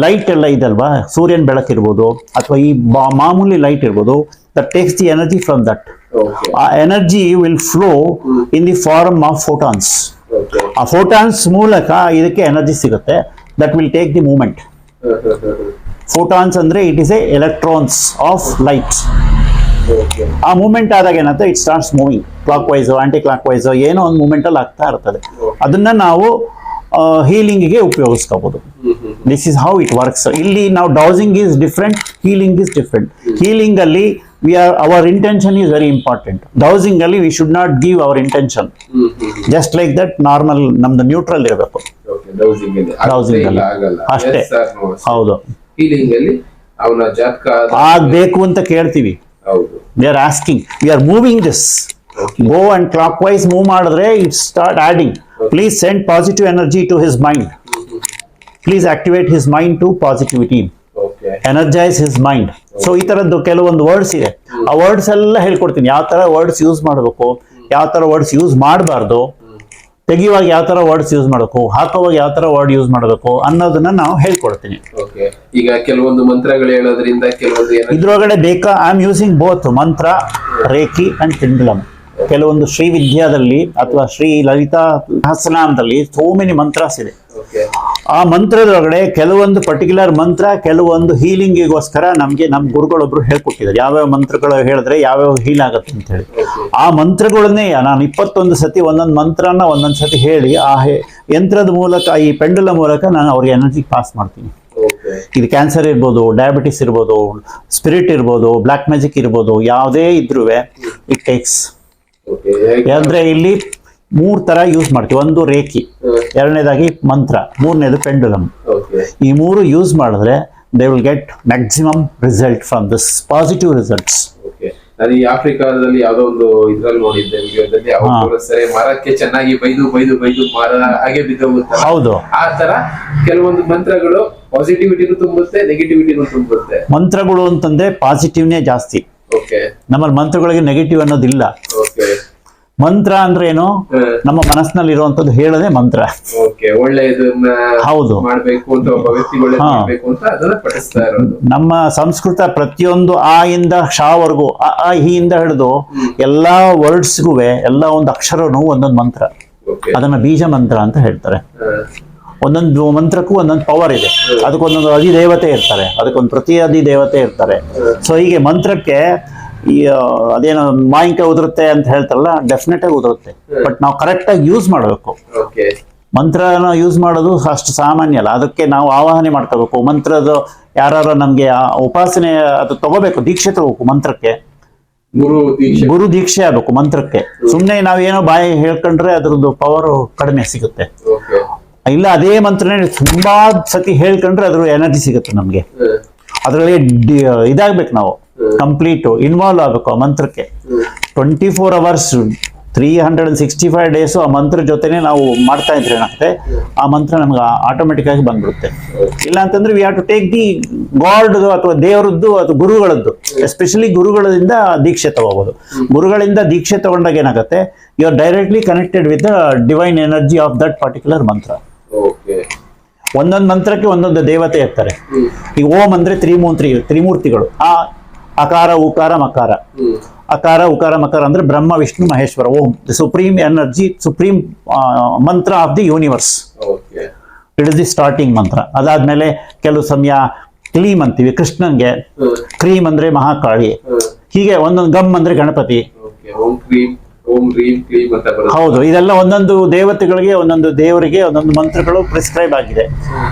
ಲೈಟ್ ಎಲ್ಲ ಇದಲ್ವಾ, ಸೂರ್ಯನ ಬೆಳಕಿರ್ಬೋದು ಅಥವಾ ಈ ಮಾಮೂಲಿ ಲೈಟ್ ಇರ್ಬೋದು, that takes the energy from that. ಆ energy will flow in the form of photons. ಆ ಫೋಟಾನ್ಸ್ ಮೂಲಕ ಇದಕ್ಕೆ ಎನರ್ಜಿ ಸಿಗುತ್ತೆ, that will take the movement. Photons ಅಂದ್ರೆ it is a electrons of light. ಆ ಮೂವ್ಮೆಂಟ್ ಆದಾಗ ಏನಂತ, it starts moving clockwise, anticlockwise, ಏನೋ ಒಂದು ಮೂವ್ಮೆಂಟ್ ಅಲ್ಲಿ ಆಗ್ತಾ ಇರ್ತದೆ. ಅದನ್ನ ನಾವು ಹೀಲಿಂಗ್ಗೆ ಉಪಯೋಗಿಸ್ಕೋಬಹುದು. This is how it works. ಇಲ್ಲಿ ನಾವು dowsing is different, healing is different. Healing ಅಲ್ಲಿ our intention is very important. Dowsing ಅಲ್ಲಿ we should not give our intention. Just like that normal ನಮ್ದು ನ್ಯೂಟ್ರಲ್ ಇರಬೇಕು. ಡೌಸಿಂಗ್ ಅಲ್ಲಿ ಆಗಲ್ಲ ಅಷ್ಟೇ. ಹೌದು. ಹೀಲಿಂಗ್ ಅಲ್ಲಿ ಅವನ ಜಾತಕ ಆಗ್ಬೇಕು ಅಂತ ಕೇಳ್ತೀವಿ. ಹೌದು. We are asking, we are moving this. Go and clockwise move ಮಾಡಿದ್ರೆ it start adding. Please send positive energy to his mind. Please activate his mind to positivity. Energise his mind. So ಈ ತರದ್ದು ಕೆಲವೊಂದು words ಇದೆ. ಆ words ಎಲ್ಲ ಹೇಳ್ಕೊಡ್ತೀನಿ, ಯಾವ ತರ ವರ್ಡ್ಸ್ ಯೂಸ್ ಮಾಡಬೇಕು, ಯಾವ ತರ ವರ್ಡ್ಸ್ ಯೂಸ್ ಮಾಡಬಾರ್ದು, ತೆಗಿಯುವಾಗ ಯಾವ ತರ ವರ್ಡ್ಸ್ ಯೂಸ್ ಮಾಡಬೇಕು, ಹಾಕುವಾಗ ಯಾವ ತರ ವರ್ಡ್ ಯೂಸ್ ಮಾಡಬೇಕು ಅನ್ನೋದನ್ನ ನಾವು ಹೇಳ್ಕೊಡ್ತೀನಿ. ಈಗ ಕೆಲವೊಂದು ಮಂತ್ರಗಳು ಹೇಳೋದ್ರಿಂದ ಕೆಲವೊಂದು ಇದ್ರೊಳಗಡೆ ಬೇಕಾ ಐ ಆಮ್ ಯೂಸಿಂಗ್ ಬೋತ್ ಮಂತ್ರ, ರೇಖಿ ಅಂಡ್ ಪೆಂಡುಲಮ್. ಕೆಲವೊಂದು ಶ್ರೀ ವಿದ್ಯಾದಲ್ಲಿ ಅಥವಾ ಶ್ರೀ ಲಲಿತಾ ಸಹಸ್ರನಾಮದಲ್ಲಿ ಸೋ ಮೆನಿ ಮಂತ್ರಾಸ್ ಇದೆ. ಆ ಮಂತ್ರದೊಳಗಡೆ ಕೆಲವೊಂದು ಪರ್ಟಿಕ್ಯುಲರ್ ಮಂತ್ರ ಕೆಲವೊಂದು ಹೀಲಿಂಗಿಗೋಸ್ಕರ ನಮ್ಗೆ ನಮ್ಮ ಗುರುಗಳೊಬ್ರು ಹೇಳ್ಕೊಟ್ಟಿದ್ದಾರೆ, ಯಾವ್ಯಾವ ಮಂತ್ರಗಳು ಹೇಳಿದ್ರೆ ಯಾವ್ಯಾವ ಹೀಲ್ ಆಗುತ್ತೆ ಅಂತ ಹೇಳಿ. ಆ ಮಂತ್ರಗಳನ್ನೇ ನಾನು 21 ಸತಿ ಒಂದೊಂದು ಮಂತ್ರನ ಒಂದೊಂದು ಸತಿ ಹೇಳಿ ಆ ಯಂತ್ರದ ಮೂಲಕ, ಈ ಪೆಂಡುಲ ಮೂಲಕ ನಾನು ಅವ್ರಿಗೆ ಎನರ್ಜಿ ಪಾಸ್ ಮಾಡ್ತೀನಿ. ಇದು ಕ್ಯಾನ್ಸರ್ ಇರ್ಬೋದು, ಡಯಾಬಿಟಿಸ್ ಇರ್ಬೋದು, ಸ್ಪಿರಿಟ್ ಇರ್ಬೋದು, ಬ್ಲ್ಯಾಕ್ ಮ್ಯಾಜಿಕ್ ಇರ್ಬೋದು, ಯಾವುದೇ ಇದ್ರೂ ಇಟ್ ಟೇಕ್ಸ್. ಅಂದ್ರೆ ಇಲ್ಲಿ 3 ತರ ಯೂಸ್ ಮಾಡ್ತೀವಿ. ಒಂದು ರೇಖಿ, ಎರಡನೇದಾಗಿ ಮಂತ್ರ, ಮೂರನೇದು ಪೆಂಡುಲಮ್. ಈ 3 ಯೂಸ್ ಮಾಡಿದ್ರೆ they will get maximum result from this positive results. ನಾನು ಈ ಆಫ್ರಿಕಾದಲ್ಲಿ ಯಾವ್ದೋ ಒಂದು ಇದ್ರಲ್ಲಿ ನೋಡಿದ್ದೆ ವಿಡಿಯೋದಲ್ಲಿ, ಅವರು ಸರಿ ಮರಕ್ಕೆ ಚೆನ್ನಾಗಿ ಬೈದು ಮರ ಹಾಗೆ ಬಿದ್ದೋಗುತ್ತೆ. ಹೌದು. ಆ ತರ ಕೆಲವೊಂದು ಮಂತ್ರಗಳು ಪಾಸಿಟಿವಿಟಿನೂ ತುಂಬುತ್ತೆ, ನೆಗೆಟಿವಿಟಿನೂ ತುಂಬುತ್ತೆ. ಮಂತ್ರಗಳು ಅಂತಂದ್ರೆ ಪಾಸಿಟಿವ್ನೇ ಜಾಸ್ತಿ. ನಮ್ಮಲ್ಲಿ ಮಂತ್ರಗಳಿಗೆ ನೆಗೆಟಿವ್ ಅನ್ನೋದಿಲ್ಲ. ಮಂತ್ರ ಅಂದ್ರೆ ಏನು, ನಮ್ಮ ಮನಸ್ಸಿನಲ್ಲಿ ಇರುವಂತದ್ದು ಹೇಳದೆ ಮಂತ್ರ. ಹೌದು. ನಮ್ಮ ಸಂಸ್ಕೃತ ಪ್ರತಿಯೊಂದು ಆ ಇಂದ ಕ್ಷವರೆಗೂ, ಆ ಹಿಂದ ಹಿಡಿದು ಎಲ್ಲಾ ವರ್ಡ್ಸ್ಗೂ ಎಲ್ಲ ಒಂದು ಅಕ್ಷರನು ಒಂದೊಂದು ಮಂತ್ರ. ಅದನ್ನ ಬೀಜ ಮಂತ್ರ ಅಂತ ಹೇಳ್ತಾರೆ. ಒಂದೊಂದು ಮಂತ್ರಕ್ಕೂ ಒಂದೊಂದು ಪವರ್ ಇದೆ. ಅದಕ್ಕೊಂದೊಂದು ಅಧಿದೇವತೆ ಇರ್ತಾರೆ, ಅದಕ್ಕೊಂದು ಪ್ರತಿ ಅಧಿದೇವತೆ ಇರ್ತಾರೆ. ಸೊ ಹೀಗೆ ಮಂತ್ರಕ್ಕೆ ಈ ಅದೇನೋ ಮಾವಿನಕಾಯಿ ಉದುರುತ್ತೆ ಅಂತ ಹೇಳ್ತಾರಲ್ಲ, ಡೆಫಿನೆಟ್ ಆಗಿ ಉದುರುತ್ತೆ. ಬಟ್ ನಾವು ಕರೆಕ್ಟ್ ಆಗಿ ಯೂಸ್ ಮಾಡಬೇಕು. ಮಂತ್ರನ ಯೂಸ್ ಮಾಡೋದು ಅಷ್ಟು ಸಾಮಾನ್ಯ ಅಲ್ಲ. ಅದಕ್ಕೆ ನಾವು ಆವಾಹನೆ ಮಾಡ್ಕೋಬೇಕು. ಮಂತ್ರದ ಯಾರು ನಮ್ಗೆ ಉಪಾಸನೆ ಅದು ತಗೋಬೇಕು, ದೀಕ್ಷೆ ತಗೋಬೇಕು ಮಂತ್ರಕ್ಕೆ. ಗುರು ದೀಕ್ಷೆ ಆಗ್ಬೇಕು ಮಂತ್ರಕ್ಕೆ. ಸುಮ್ನೆ ನಾವೇನೋ ಬಾಯಿ ಹೇಳ್ಕೊಂಡ್ರೆ ಅದ್ರದ್ದು ಪವರ್ ಕಡಿಮೆ ಸಿಗುತ್ತೆ. ಇಲ್ಲ ಅದೇ ಮಂತ್ರನೇ ತುಂಬಾ ಸತಿ ಹೇಳ್ಕೊಂಡ್ರೆ ಅದ್ರ ಎನರ್ಜಿ ಸಿಗುತ್ತೆ ನಮ್ಗೆ. ಅದ್ರಲ್ಲಿ ಇದಾಗ್ಬೇಕು, ನಾವು ಕಂಪ್ಲೀಟ್ ಇನ್ವಾಲ್ವ್ ಆಗ್ಬೇಕು ಆ ಮಂತ್ರಕ್ಕೆ. 24 hours 365 days ಆ ಮಂತ್ರ ಜೊತೆನೆ ನಾವು ಮಾಡ್ತಾ ಇದ್ರೆ ಏನಾಗುತ್ತೆ, ಆ ಮಂತ್ರ ನಮ್ಗೆ ಆಟೋಮೆಟಿಕ್ ಆಗಿ ಬಂದ್ಬಿಡುತ್ತೆ. ಇಲ್ಲ ಅಂತಂದ್ರೆ we have to take the God ಅಥವಾ ದೇವರದ್ದು ಅಥವಾ ಗುರುಗಳದ್ದು, ಎಸ್ಪೆಷಲಿ ಗುರುಗಳಿಂದ ದೀಕ್ಷೆ ತಗೋಬಹುದು. ಗುರುಗಳಿಂದ ದೀಕ್ಷೆ ತಗೊಂಡಾಗ ಏನಾಗುತ್ತೆ, you are directly connected with the divine energy of that particular mantra. ಒಂದೊಂದು ಮಂತ್ರಕ್ಕೆ ಒಂದೊಂದು ದೇವತೆ ಇರ್ತಾರೆ. ಈಗ ಓಂ ಅಂದ್ರೆ ತ್ರಿಮೂರ್ತಿಗಳು. ಆ ಅಕಾರ ಉಕಾರ ಮಕಾರ. ಅಕಾರ ಉಕಾರ ಮಕಾರ ಅಂದ್ರೆ ಬ್ರಹ್ಮ ವಿಷ್ಣು ಮಹೇಶ್ವರ. ಓಂ ದಿ ಸುಪ್ರೀಂ ಎನರ್ಜಿ, ಸುಪ್ರೀಂ ಮಂತ್ರ of the universe. It is the starting ಮಂತ್ರ. ಅದಾದ್ಮೇಲೆ ಕೆಲವು ಸಮಯ ಕ್ಲೀಮ್ ಅಂತೀವಿ ಕೃಷ್ಣನ್ಗೆ, ಕ್ರೀಮ್ ಅಂದ್ರೆ ಮಹಾಕಾಳಿ. ಹೀಗೆ ಒಂದೊಂದು ಗಮ್ ಅಂದ್ರೆ ಗಣಪತಿ. ಹೌದು. ಇದೆಲ್ಲ ಒಂದೊಂದು ದೇವತೆಗಳಿಗೆ, ಒಂದೊಂದು ದೇವರಿಗೆ ಒಂದೊಂದು ಮಂತ್ರಗಳು ಪ್ರಿಸ್ಕ್ರೈಬ್ ಆಗಿದೆ.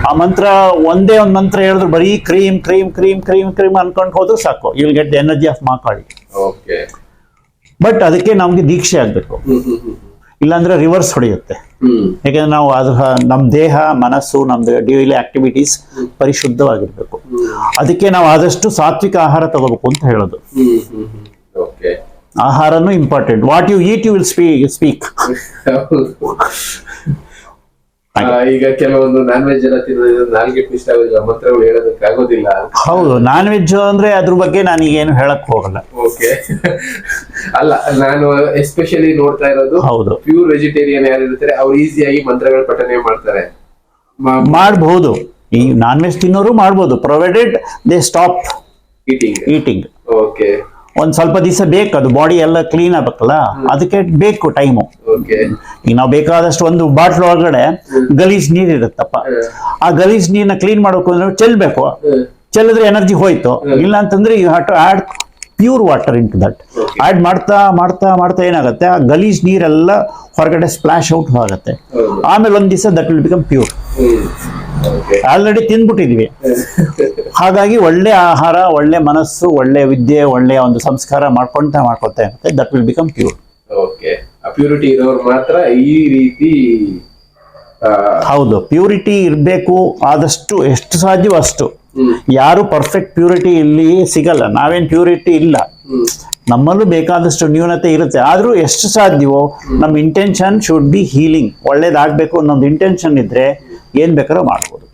ಆ ಮಂತ್ರ ಒಂದೇ ಒಂದು ಮಂತ್ರ ಹೇಳಿದ್ರು ಬರೀ ಕ್ರೀಮ್ ಕ್ರೀಮ್ ಕ್ರೀಮ್ ಕ್ರೀಮ್ ಕ್ರೀಮ್ ಅನ್ಕೊಂಡು ಹೋದ್ರು ಸಾಕು, you will get the energy of Mahakali. But ಅದಕ್ಕೆ ನಮ್ಗೆ ದೀಕ್ಷೆ ಆಗ್ಬೇಕು, ಇಲ್ಲಾಂದ್ರೆ ರಿವರ್ಸ್ ಹೊಡೆಯುತ್ತೆ. ಯಾಕಂದ್ರೆ ನಾವು ಅದು ನಮ್ಮ ದೇಹ ಮನಸ್ಸು ನಮ್ದು ಡೈಲಿ ಆಕ್ಟಿವಿಟೀಸ್ ಪರಿಶುದ್ಧವಾಗಿರ್ಬೇಕು. ಅದಕ್ಕೆ ನಾವು ಆದಷ್ಟು ಸಾತ್ವಿಕ ಆಹಾರ ತಗೋಬೇಕು ಅಂತ ಹೇಳೋದು. ಆಹಾರನೂ important. What you eat you will speak. ಈಗ ಕೆಲವೊಂದು ನಾನ್ ವೆಜ್ ಎಲ್ಲ ತಿನ್ನೋದ್ರಿಂದ ನಾಲ್ಗೆ ಇಷ್ಟ ಆಗೋದಿಲ್ಲ, ಮಂತ್ರಗಳು ಹೇಳೋದಕ್ಕೆ ಆಗೋದಿಲ್ಲ. ಹೌದು, ನಾನ್ ವೆಜ್ ಅಂದ್ರೆ ಅದ್ರ ಬಗ್ಗೆ ನಾನೀಗೇನು ಹೇಳಕ್ ಹೋಗಲ್ಲ. ಅಲ್ಲ, ನಾನು ಎಸ್ಪೆಷಲಿ ನೋಡ್ತಾ ಇರೋದು, ಹೌದು, ಪ್ಯೂರ್ ವೆಜಿಟೇರಿಯನ್ ಯಾರು ಇರ್ತಾರೆ ಅವ್ರು ಈಸಿಯಾಗಿ ಮಂತ್ರಗಳ ಪಠನೆ ಮಾಡ್ತಾರೆ. ಮಾಡಬಹುದು, ಈ ನಾನ್ ವೆಜ್ ತಿನ್ನೋರು ಮಾಡ್ಬೋದು, provided they stop eating. Okay. ಒಂದ್ ಸ್ವಲ್ಪ ದಿವಸ ಬೇಕು, ಅದು ಬಾಡಿ ಎಲ್ಲ ಕ್ಲೀನ್ ಆಗ್ಬೇಕಲ್ಲ, ಅದಕ್ಕೆ ಬೇಕು ಟೈಮು. ಈಗ ನಾವು ಬೇಕಾದಷ್ಟು ಒಂದು ಬಾಟ್ಲ್ ಒಳಗಡೆ ಗಲೀಜ್ ನೀರ್ ಇರುತ್ತಪ್ಪ, ಆ ಗಲೀಜ್ ನೀರ್ನ ಕ್ಲೀನ್ ಮಾಡ್ಬೇಕು ಅಂದ್ರೆ ಚೆಲ್ಬೇಕು. ಚೆಲ್ಲಿದ್ರೆ ಎನರ್ಜಿ ಹೋಯ್ತು. ಇಲ್ಲ ಅಂತಂದ್ರೆ you have to add pure water in to that. Add ಮಾಡ್ತಾ ಮಾಡ್ತಾ ಮಾಡ್ತಾ ಏನಾಗುತ್ತೆ, ಆ ಗಲೀಜ್ ನೀರೆಲ್ಲ ಹೊರಗಡೆ ಸ್ಪ್ಲಾಶ್ ಔಟ್ ಆಗುತ್ತೆ. ಆಮೇಲೆ ಒಂದ್ ದಿವಸ that will become pure. Already ತಿಂದ್ಬಿಟ್ಟಿದ್ವಿ. ಹಾಗಾಗಿ ಒಳ್ಳೆ ಆಹಾರ, ಒಳ್ಳೆ ಮನಸ್ಸು, ಒಳ್ಳೆ ವಿದ್ಯೆ, ಒಳ್ಳೆಯ ಒಂದು ಸಂಸ್ಕಾರ ಮಾಡ್ಕೊಳ್ತಾ ಇರುತ್ತೆ, that will become pure. Okay, purity ಇರೋರು ಮಾತ್ರ ಈ ರೀತಿ. ಹೌದು, ಪ್ಯೂರಿಟಿ ಇರಬೇಕು. ಆದಷ್ಟು ಎಷ್ಟು ಸಾಧ್ಯವೋ ಅಷ್ಟು. ಯಾರು ಪರ್ಫೆಕ್ಟ್ ಪ್ಯೂರಿಟಿ ಇಲ್ಲಿ ಸಿಗಲ್ಲ. ನಾವೇನ್ ಪ್ಯೂರಿಟಿ ಇಲ್ಲ, ನಮ್ಮಲ್ಲೂ ಬೇಕಾದಷ್ಟು ನ್ಯೂನತೆ ಇರುತ್ತೆ. ಆದ್ರೂ ಎಷ್ಟು ಸಾಧ್ಯವೋ ನಮ್ಮ ಇಂಟೆನ್ಷನ್ ಶುಡ್ ಬಿ ಹೀಲಿಂಗ್, ಒಳ್ಳೇದಾಗ್ಬೇಕು ಅನ್ನೋದು ಇಂಟೆನ್ಷನ್ ಇದ್ರೆ ಏನ್ ಬೇಕಾದ್ರೂ ಮಾಡ್ಬೋದು.